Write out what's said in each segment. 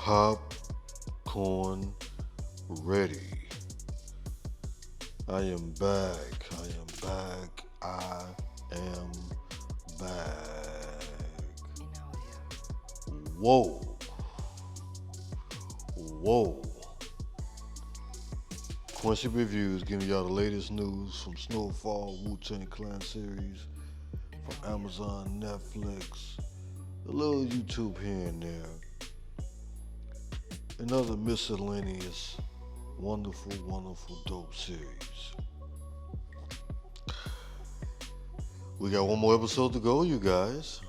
Popcorn ready. I am back. I am back. I am back. Whoa. Whoa. Quincy Reviews giving y'all the latest news from Snowfall, Wu-Tang Clan series, from Amazon, Netflix, a little YouTube here and there. Another miscellaneous, wonderful, wonderful, dope series. We got one more episode to go, you guys.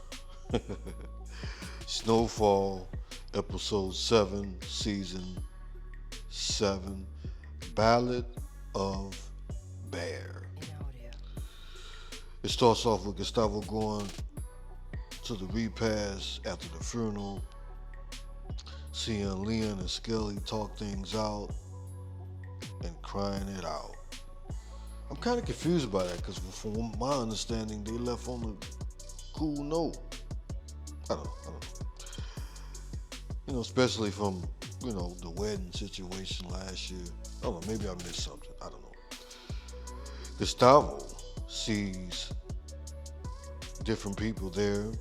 Snowfall, episode 7, season 7, Ballad of Bear. It starts off with Gustavo going to the repast after the funeral, seeing Leon and Skelly talk things out and crying it out. I'm kind of confused by that because from my understanding, they left on a cool note. I don't know. Especially from, the wedding situation last year. I don't know, maybe I missed something. I don't know. Gustavo sees different people there.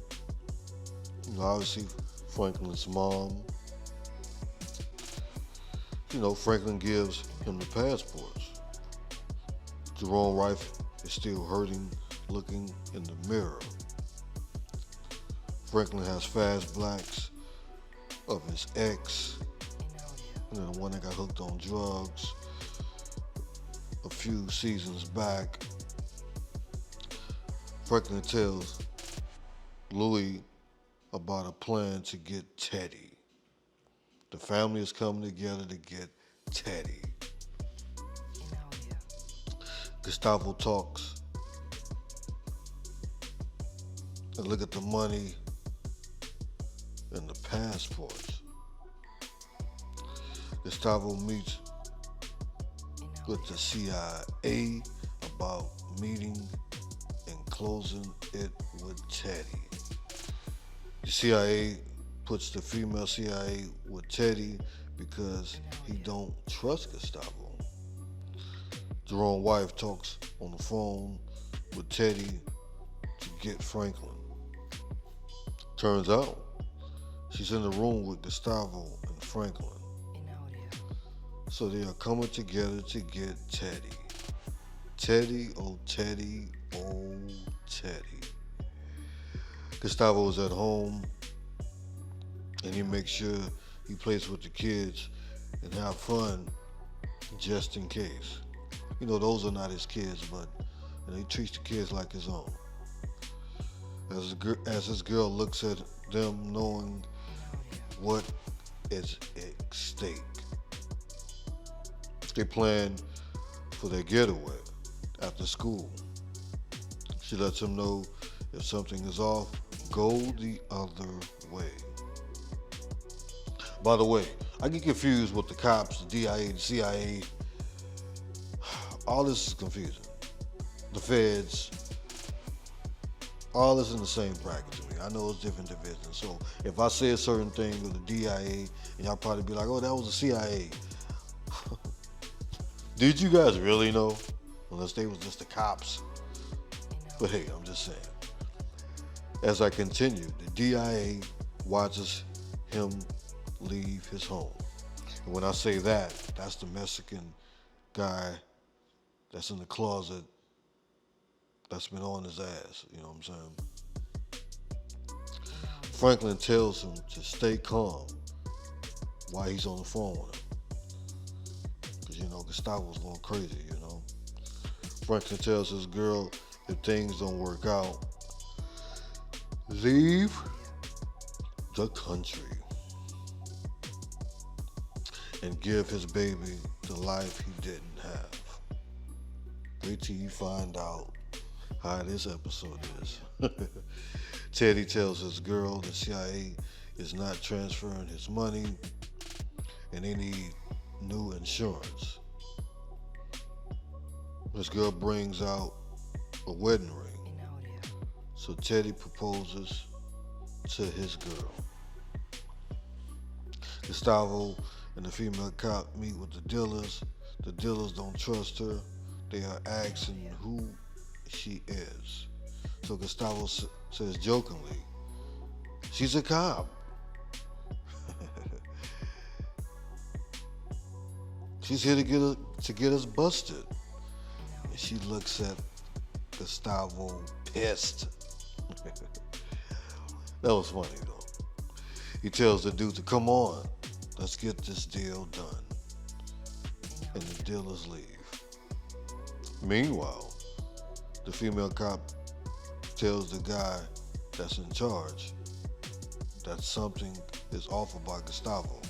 Obviously Franklin's mom. Franklin gives him the passports. Jerome's wife is still hurting, looking in the mirror. Franklin has flashbacks of his ex, the one that got hooked on drugs a few seasons back. Franklin tells Louis about a plan to get Teddy. The family is coming together to get Teddy. Gustavo talks and look at the money and the passports. Gustavo meets with the CIA about meeting and closing it with Teddy. The CIA puts the female CIA with Teddy because he don't trust Gustavo. Jerome's wife talks on the phone with Teddy to get Franklin. Turns out she's in the room with Gustavo and Franklin. So they are coming together to get Teddy. Teddy, oh Teddy, oh Teddy. Gustavo is at home and he makes sure he plays with the kids and have fun just in case. Those are not his kids, but he treats the kids like his own. As this girl looks at them, knowing what is at stake. They plan for their getaway after school. She lets him know if something is off, go the other way. By the way, I get confused with the cops, the DIA, the CIA. All this is confusing. The feds, all this in the same bracket to me. I know it's different divisions. So if I say a certain thing with the DIA, and y'all probably be like, oh, that was the CIA. Did you guys really know? Unless they was just the cops. But hey, I'm just saying. As I continue, the DIA watches him leave his home. And when I say that, that's the Mexican guy that's in the closet that's been on his ass, you know what I'm saying? Franklin tells him to stay calm while he's on the phone with him. Because, Gustavo's going crazy, Franklin tells his girl if things don't work out, leave the country and give his baby the life he didn't have. Wait till you find out how this episode is. Teddy tells his girl the CIA is not transferring his money and they need new insurance. This girl brings out a wedding ring. So Teddy proposes to his girl. Gustavo and the female cop meet with the dealers. The dealers don't trust her. They are asking who she is. So Gustavo says jokingly, "She's a cop." She's here to get us busted. And she looks at Gustavo pissed. That was funny though. He tells the dude to come on, let's get this deal done. And the dealers leave. Meanwhile, the female cop tells the guy that's in charge that something is off about Gustavo.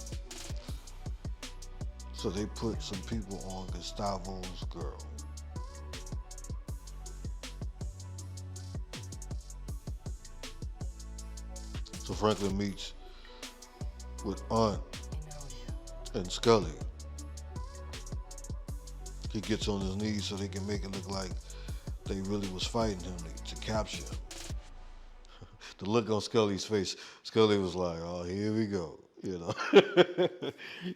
So they put some people on Gustavo's girl. So Franklin meets with Aunt and Scully. He gets on his knees so they can make it look like they really was fighting him to capture him. The look on Scully's face, Scully was like, "Oh, here we go," you know.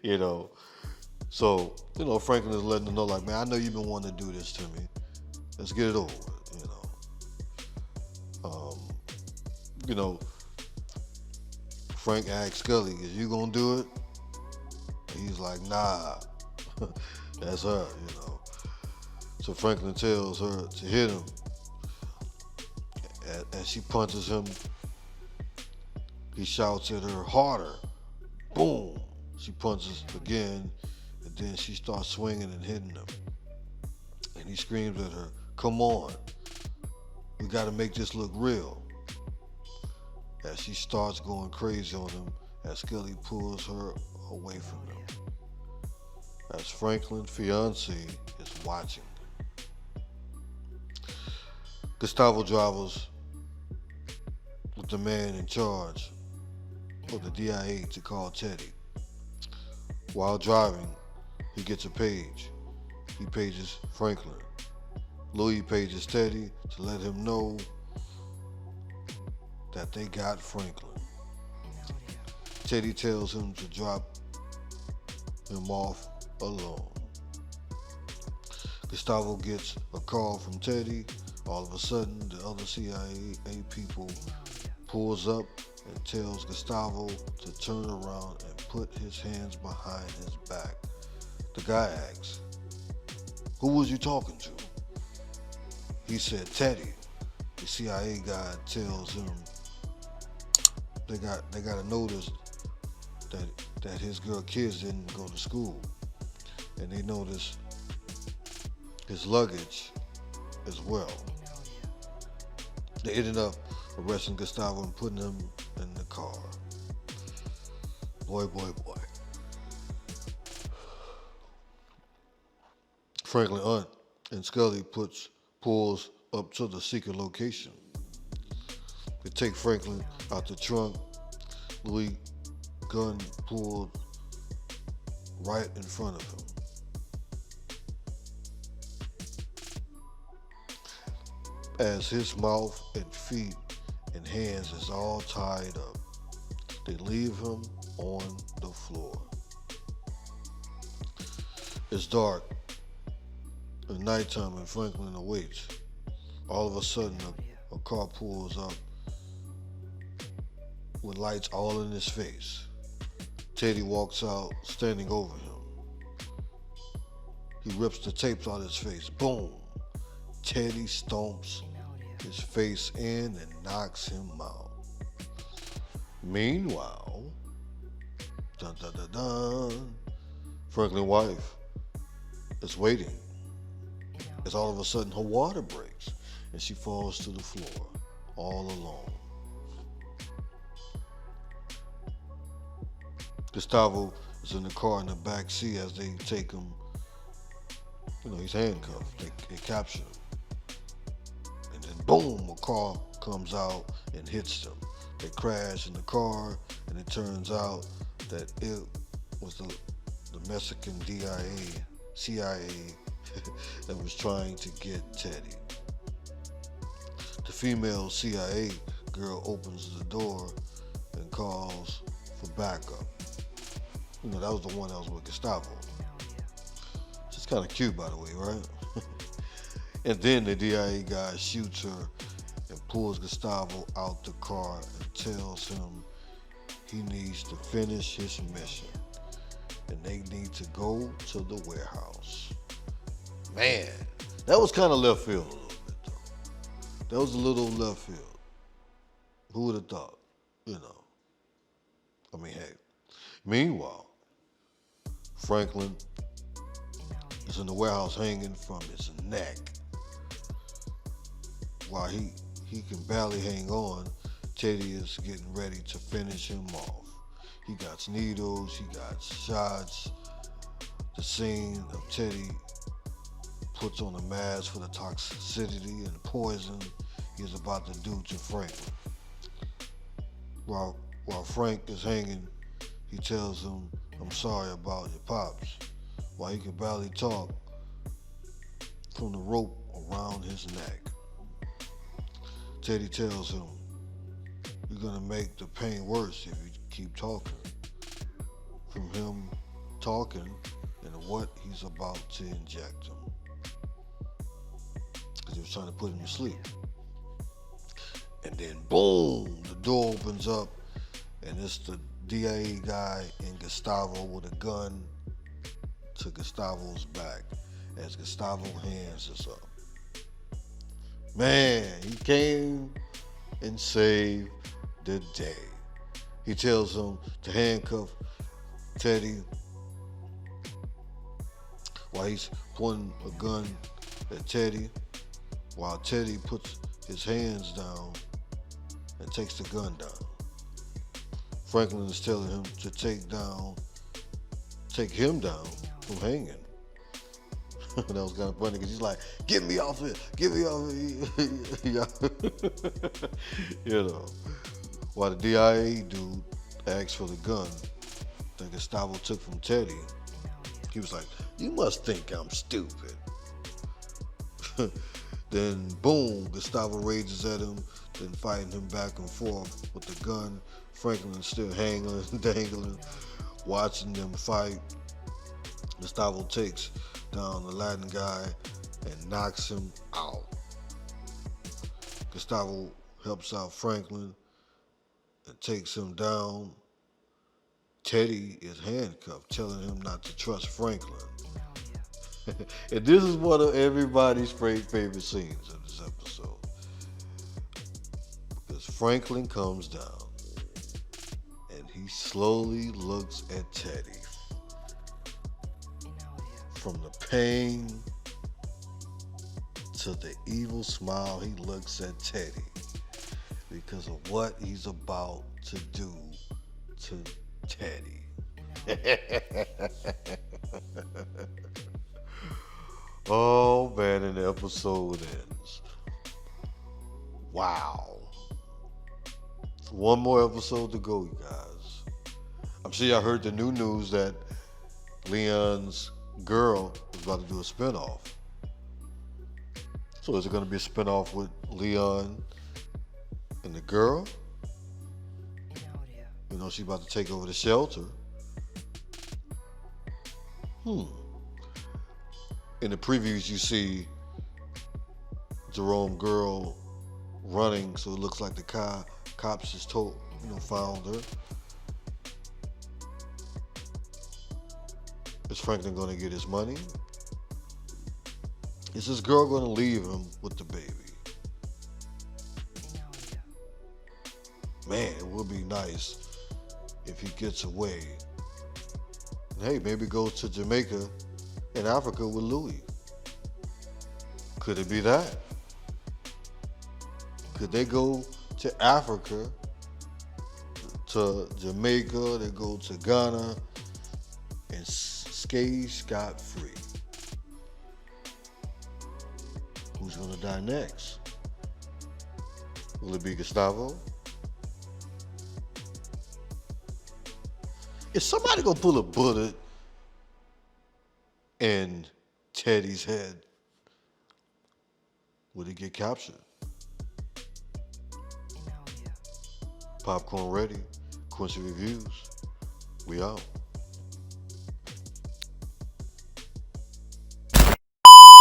You know. So, Franklin is letting them know, like, "Man, I know you've been wanting to do this to me. Let's get it over with," You know, Frank asked Scully, "Is you gonna do it?" And he's like, "Nah, that's her," So Franklin tells her to hit him. As she punches him, he shouts at her harder. Boom! She punches again, and then she starts swinging and hitting him. And he screams at her, "Come on, we gotta make this look real." As she starts going crazy on him, as Scully pulls her away from him. As Franklin's fiance is watching. Gustavo travels with the man in charge of the DIA to call Teddy. While driving, he gets a page. He pages Franklin. Louis pages Teddy to let him know that they got Franklin. Teddy tells him to drop him off alone. Gustavo gets a call from Teddy. All of a sudden, the other CIA people pulls up and tells Gustavo to turn around and put his hands behind his back. The guy asks, "Who was you talking to?" He said, "Teddy." The CIA guy tells him they got to notice that his girl kids didn't go to school, and they notice his luggage as well. They ended up arresting Gustavo and putting him in the car. Boy. Franklin Hunt and Scully pulls up to the secret location. They take Franklin out the trunk. Louis' gun pulled right in front of him. As his mouth and feet and hands is all tied up, they leave him on the floor. It's dark. It's nighttime and Franklin awaits. All of a sudden, a car pulls up with lights all in his face. Teddy walks out, standing over him. He rips the tapes out of his face. Boom! Teddy stomps his face in and knocks him out. Meanwhile, dun dun dun dun, Franklin's wife is waiting. As all of a sudden her water breaks and she falls to the floor, all alone. Gustavo is in the car in the back seat as they take him. He's handcuffed. They capture him. And then boom, a car comes out and hits them. They crash in the car, and it turns out that it was the Mexican CIA that was trying to get Teddy. The female CIA girl opens the door and calls for backup. That was the one that was with Gustavo. She's kind of cute, by the way, right? And then the DIA guy shoots her and pulls Gustavo out the car and tells him he needs to finish his mission and they need to go to the warehouse. Man, that was kind of left field a little bit, though. That was a little left field. Who would have thought? I mean, hey. Meanwhile, Franklin is in the warehouse hanging from his neck. While he can barely hang on, Teddy is getting ready to finish him off. He got needles, he got shots. The scene of Teddy puts on a mask for the toxicity and poison he's about to do to Franklin. While Frank is hanging, he tells him, "I'm sorry about your pops," while he can barely talk from the rope around his neck. Teddy tells him, "You're gonna make the pain worse if you keep talking." From him talking and what he's about to inject him. Because he was trying to put him to sleep. And then boom, the door opens up and it's the DIA guy and Gustavo with a gun to Gustavo's back as Gustavo hands us up. Man, he came and saved the day. He tells him to handcuff Teddy while he's pointing a gun at Teddy, while Teddy puts his hands down and takes the gun down. Franklin is telling him to take him down from hanging. That was kind of funny because he's like, "Get me off it, get me off it." While the DIA dude asked for the gun that Gustavo took from Teddy, he was like, "You must think I'm stupid." Then boom, Gustavo rages at him, then fighting him back and forth with the gun. Franklin is still hanging and dangling, watching them fight. Gustavo takes down the Latin guy and knocks him out. Gustavo helps out Franklin and takes him down. Teddy is handcuffed, telling him not to trust Franklin. And this is one of everybody's favorite scenes in this episode. Because Franklin comes down and he slowly looks at Teddy. From the pain to the evil smile, he looks at Teddy because of what he's about to do to Teddy. Oh man, and the episode ends. Wow. One more episode to go, you guys. I'm sure y'all heard the new news that Leon's girl is about to do a spinoff. So is it going to be a spinoff with Leon and the girl? She's about to take over the shelter. In the previews, you see Jerome girl running, so it looks like the cops just found her. Is Franklin going to get his money? Is this girl going to leave him with the baby? Man, it would be nice if he gets away. And hey, maybe go to Jamaica and Africa with Louis. Could it be that? Could they go to Africa, to Jamaica, they go to Ghana, and stay scot-free? Who's gonna die next? Will it be Gustavo? Is somebody gonna pull a bullet in Teddy's head? Will he get captured? Popcorn ready. Quincy Reviews. We out.